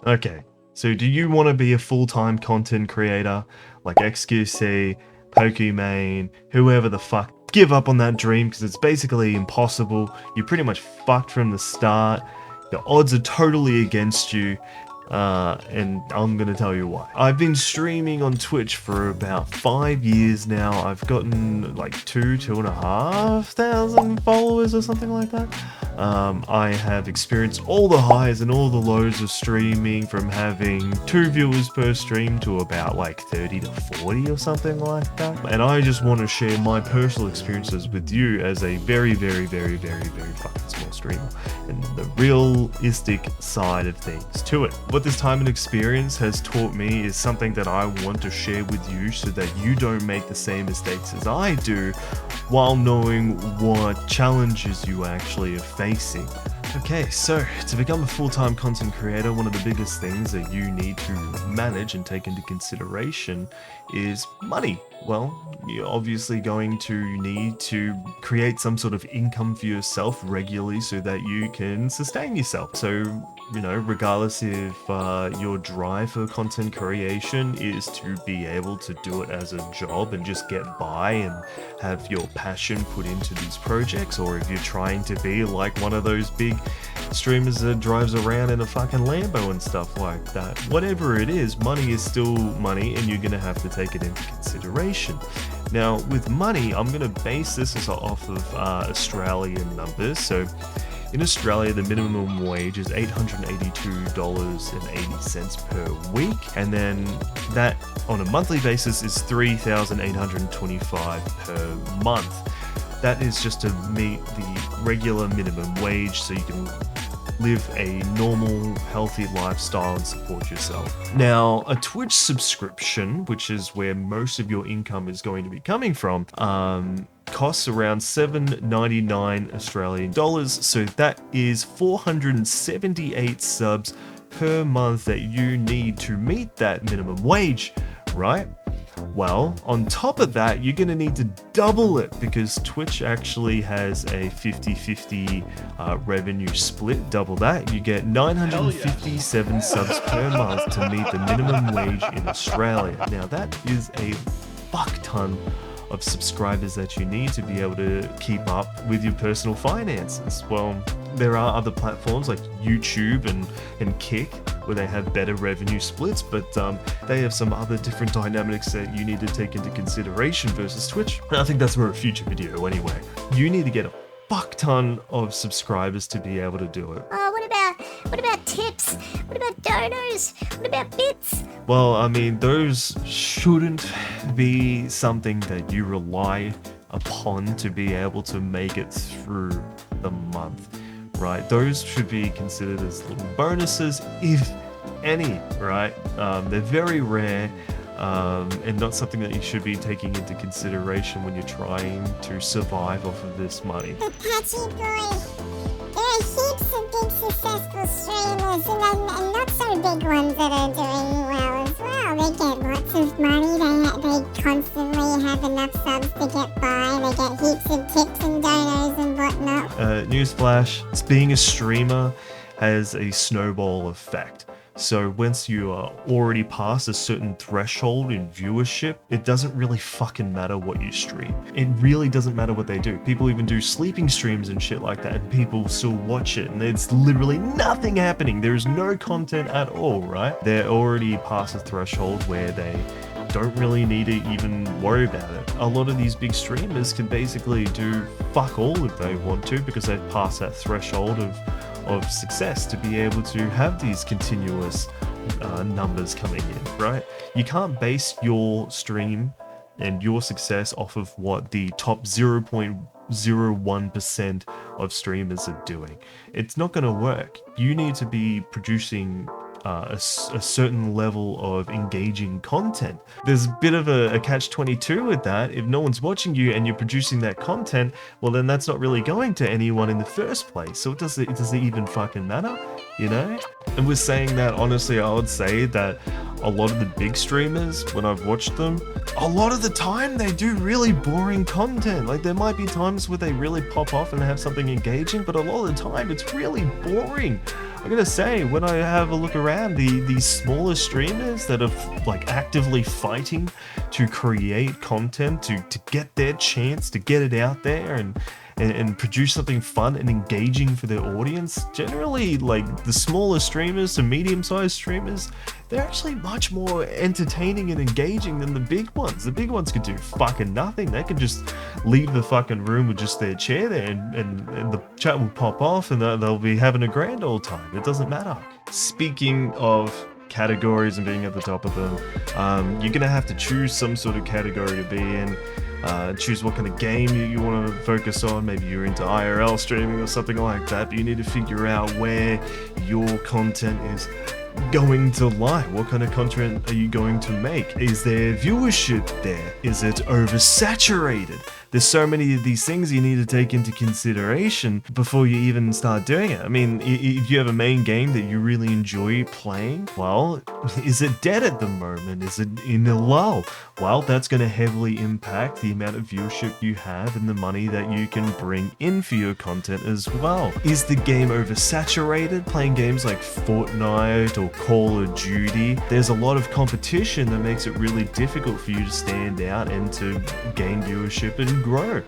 Okay, so do you want to be a full-time content creator like XQC, Pokimane, whoever the fuck? Give up on that dream because it's basically impossible. You're pretty much fucked from the start. The odds are totally against you. And I'm gonna tell you why. I've been streaming on Twitch for about 5 years now. I've gotten like 2,500 followers or something like that. I have experienced all the highs and all the lows of streaming, from having 2 viewers per stream to about like 30 to 40 or something like that. And I just want to share my personal experiences with you as a very fucking small streamer and the realistic side of things to it. What this time and experience has taught me is something that I want to share with you so that you don't make the same mistakes as I do, while knowing what challenges you actually are facing. Okay, so to become a full-time content creator, one of the biggest things that you need to manage and take into consideration is money. Well, you're obviously going to need to create some sort of income for yourself regularly so that you can sustain yourself. So, you know, regardless if your drive for content creation is to be able to do it as a job and just get by and have your passion put into these projects, or if you're trying to be like one of those big streamers that drives around in a fucking Lambo and stuff like that. Whatever it is, money is still money and you're gonna have to take it into consideration. Now, with money, I'm gonna base this off of Australian numbers. So in Australia, the minimum wage is $882.80 per week, and then that on a monthly basis is $3,825 per month. That is just to meet the regular minimum wage so you can live a normal, healthy lifestyle and support yourself. Now, a Twitch subscription, which is where most of your income is going to be coming from, costs around $7.99 Australian dollars, so that is 478 subs per month that you need to meet that minimum wage, right? Well, on top of that, you're going to need to double it because Twitch actually has a 50-50 revenue split. Double that, you get 957 subs per month to meet the minimum wage in Australia. Now, that is a fuck ton of subscribers that you need to be able to keep up with your personal finances. Well, there are other platforms like YouTube and Kick where they have better revenue splits, but they have some other different dynamics that you need to take into consideration versus Twitch. And I think that's for a future video anyway. You need to get a fuck ton of subscribers to be able to do it. What about tips? What about donos? What about bits? Well, I mean, those shouldn't be something that you rely upon to be able to make it through the month, right? Those should be considered as little bonuses, if any, right? They're very rare and not something that you should be taking into consideration when you're trying to survive off of this money. The Patchyboi. There are heaps of big successful streamers and not so big ones that are doing well as well. They get lots of money, they constantly have enough subs to get by, they get heaps of tips and donos and whatnot. Newsflash, being a streamer has a snowball effect. So once you are already past a certain threshold in viewership, it doesn't really fucking matter what you stream. It really doesn't matter what they do. People even do sleeping streams and shit like that, and people still watch it, and there's literally nothing happening. There's no content at all, right? They're already past a threshold where they don't really need to even worry about it. A lot of these big streamers can basically do fuck all if they want to, because they've passed that threshold of success to be able to have these continuous numbers coming in, right? You can't base your stream and your success off of what the top 0.01% of streamers are doing. It's not going to work. You need to be producing a certain level of engaging content. There's a bit of a catch-22 with that. If no one's watching you and you're producing that content, well then that's not really going to anyone in the first place. So does it even fucking matter, you know? And with saying that, honestly, I would say that a lot of the big streamers, when I've watched them, a lot of the time they do really boring content. Like, there might be times where they really pop off and have something engaging, but a lot of the time it's really boring. I gotta say, when I have a look around, these smaller streamers that are like actively fighting to create content, to get their chance, to get it out there and produce something fun and engaging for their audience, generally like the smaller streamers to medium-sized streamers, they're actually much more entertaining and engaging than the big ones. The big ones could do fucking nothing. They could just leave the fucking room with just their chair there and the chat will pop off and they'll be having a grand old time. It doesn't matter. Speaking of categories and being at the top of them, you're gonna have to choose some sort of category to be in. Choose what kind of game you want to focus on. Maybe you're into IRL streaming or something like that, but you need to figure out where your content is going to lie. What kind of content are you going to make? Is there viewership there? Is it oversaturated? There's so many of these things you need to take into consideration before you even start doing it. I mean, if you have a main game that you really enjoy playing, well, is it dead at the moment? Is it in a lull? Well, that's going to heavily impact the amount of viewership you have and the money that you can bring in for your content as well. Is the game oversaturated? Playing games like Fortnite or Call of Duty, there's a lot of competition that makes it really difficult for you to stand out and to gain viewership and grow.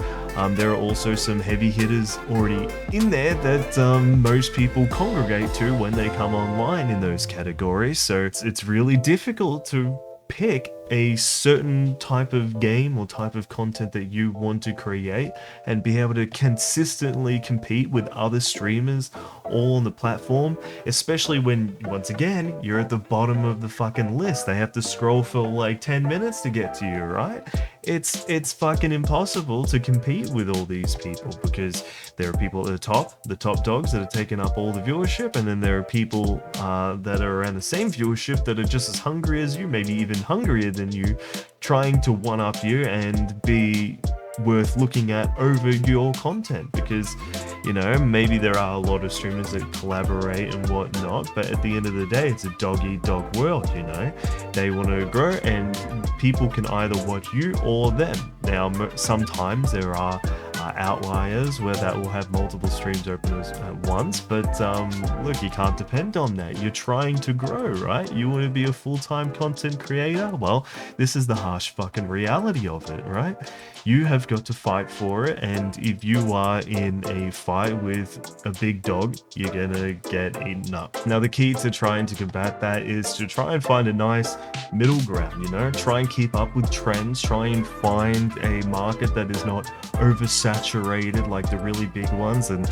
There are also some heavy hitters already in there that most people congregate to when they come online in those categories, so it's really difficult to pick a certain type of game or type of content that you want to create and be able to consistently compete with other streamers all on the platform, especially when, once again, you're at the bottom of the fucking list. They have to scroll for like 10 minutes to get to you, right? It's fucking impossible to compete with all these people because there are people at the top dogs that are taking up all the viewership, and then there are people that are around the same viewership that are just as hungry as you, maybe even hungrier than you, trying to one-up you and be worth looking at over your content. Because, you know, maybe there are a lot of streamers that collaborate and whatnot, but at the end of the day, it's a dog-eat-dog world, you know? They want to grow, and people can either watch you or them. Now, sometimes there are outliers where that will have multiple streams open at once, but look, you can't depend on that. You're trying to grow, right? You want to be a full-time content creator? Well, this is the harsh fucking reality of it, right? You have got to fight for it, and if you are in a fight with a big dog, you're gonna get eaten up. Now, the key to trying to combat that is to try and find a nice middle ground, you know? Try and keep up with trends, try and find a market that is not oversaturated like the really big ones, and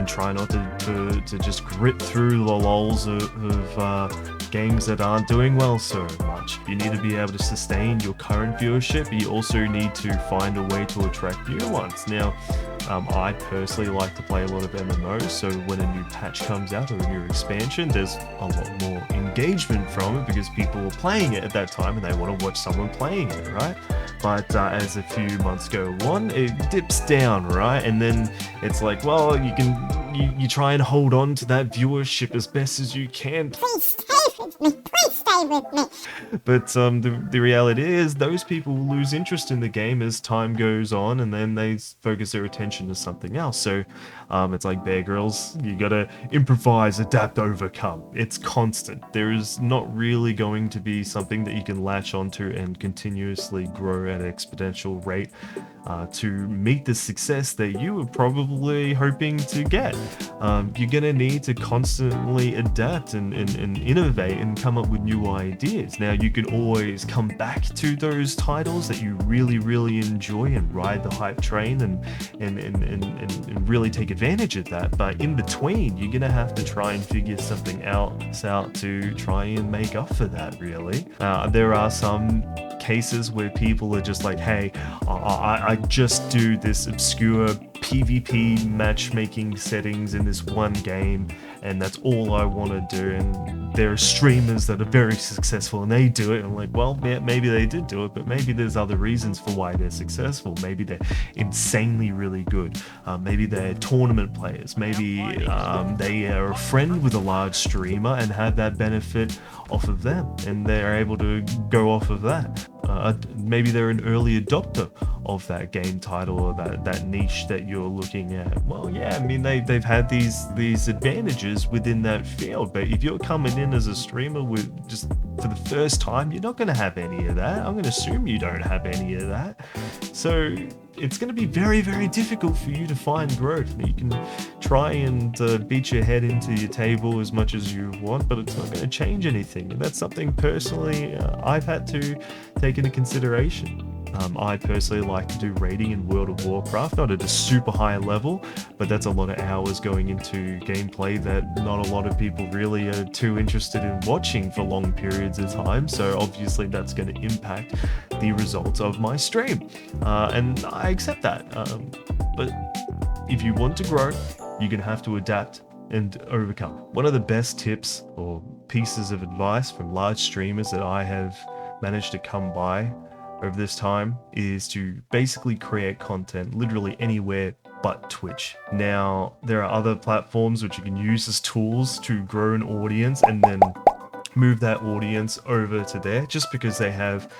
try not to just grit through the lulls of games that aren't doing well so much. You need to be able to sustain your current viewership, but you also need to find a way to attract new ones. Now, I personally like to play a lot of MMOs, so when a new patch comes out or a new expansion, there's a lot more engagement from it because people are playing it at that time and they want to watch someone playing it, right? But as a few months go on, it dips down, right? And then it's like, well, you try and hold on to that viewership as best as you can. Please stay with me. Please stay with me. But the reality is those people will lose interest in the game as time goes on, and then they focus their attention to something else. So it's like Bear Grylls. You gotta improvise, adapt, overcome. It's constant. There is not really going to be something that you can latch onto and continuously grow at an exponential rate to meet the success that you were probably hoping to get. You're gonna need to constantly adapt and innovate and come up with new ideas. Now, you can always come back to those titles that you really, really enjoy and ride the hype train and really take advantage of that. But in between, you're gonna have to try and figure something else out to try and make up for that, really. There are some cases where people are just like, hey, I just do this obscure PvP matchmaking settings in this one game, and that's all I want to do. And there are streamers that are very successful and they do it, and I'm like, well, yeah, maybe they did do it, but maybe there's other reasons for why they're successful. Maybe they're insanely really good. Maybe they're tournament players. Maybe they are a friend with a large streamer and have that benefit off of them, and they're able to go off of that. maybe they're an early adopter of that game title or that niche that you're looking at. Well, yeah, I mean they've had these advantages within that field, but if you're coming in as a streamer with just for the first time, you're not going to have any of that. I'm going to assume you don't have any of that, so it's going to be very, very difficult for you to find growth. You can try and beat your head into your table as much as you want, but it's not going to change anything. And that's something personally I've had to take into consideration. I personally like to do raiding in World of Warcraft, not at a super high level, but that's a lot of hours going into gameplay that not a lot of people really are too interested in watching for long periods of time, so obviously that's going to impact the results of my stream. And I accept that, but if you want to grow, you're going to have to adapt and overcome. One of the best tips or pieces of advice from large streamers that I have managed to come by over this time is to basically create content literally anywhere but Twitch. Now, there are other platforms which you can use as tools to grow an audience and then move that audience over to there, just because they have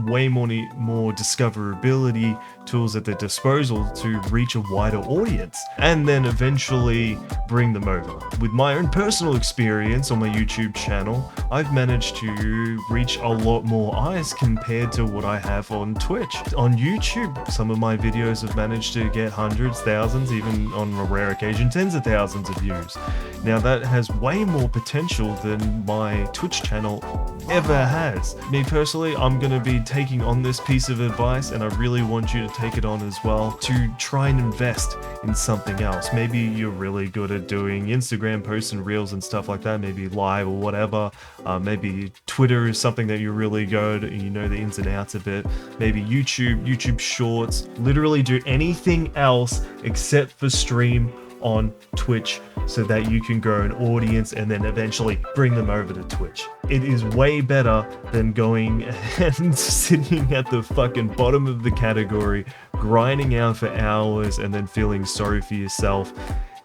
way more discoverability tools at their disposal to reach a wider audience and then eventually bring them over. With my own personal experience on my YouTube channel, I've managed to reach a lot more eyes compared to what I have on Twitch. On YouTube, some of my videos have managed to get hundreds, thousands, even on a rare occasion tens of thousands of views. Now that has way more potential than my Twitch channel ever has. Me personally, I'm going to be taking on this piece of advice, and I really want you to take it on as well, to try and invest in something else. Maybe you're really good at doing Instagram posts and reels and stuff like that, maybe live or whatever. Maybe Twitter is something that you're really good and you know the ins and outs of it. Maybe YouTube Shorts. Literally do anything else except for stream on Twitch so that you can grow an audience and then eventually bring them over to Twitch. It is way better than going and sitting at the fucking bottom of the category, grinding out for hours and then feeling sorry for yourself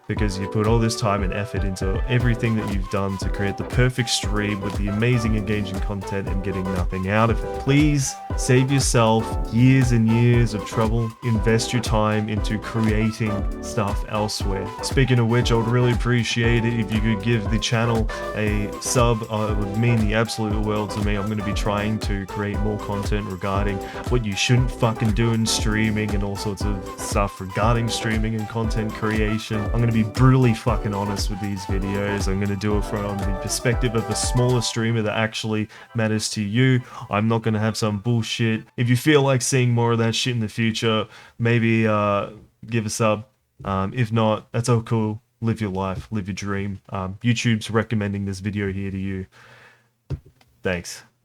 because you put all this time and effort into everything that you've done to create the perfect stream with the amazing engaging content and getting nothing out of it. Please save yourself years and years of trouble. Invest your time into creating stuff elsewhere. Speaking of which, I would really appreciate it if you could give the channel a sub. It would mean the absolute world to me. I'm going to be trying to create more content regarding what you shouldn't fucking do in streaming and all sorts of stuff regarding streaming and content creation. I'm going to be brutally fucking honest with these videos. I'm going to do it from the perspective of a smaller streamer that actually matters to you. I'm not going to have some bullshit. If you feel like seeing more of that shit in the future, maybe give a sub. If not, that's all cool. Live your life, live your dream. YouTube's recommending this video here to you. Thanks.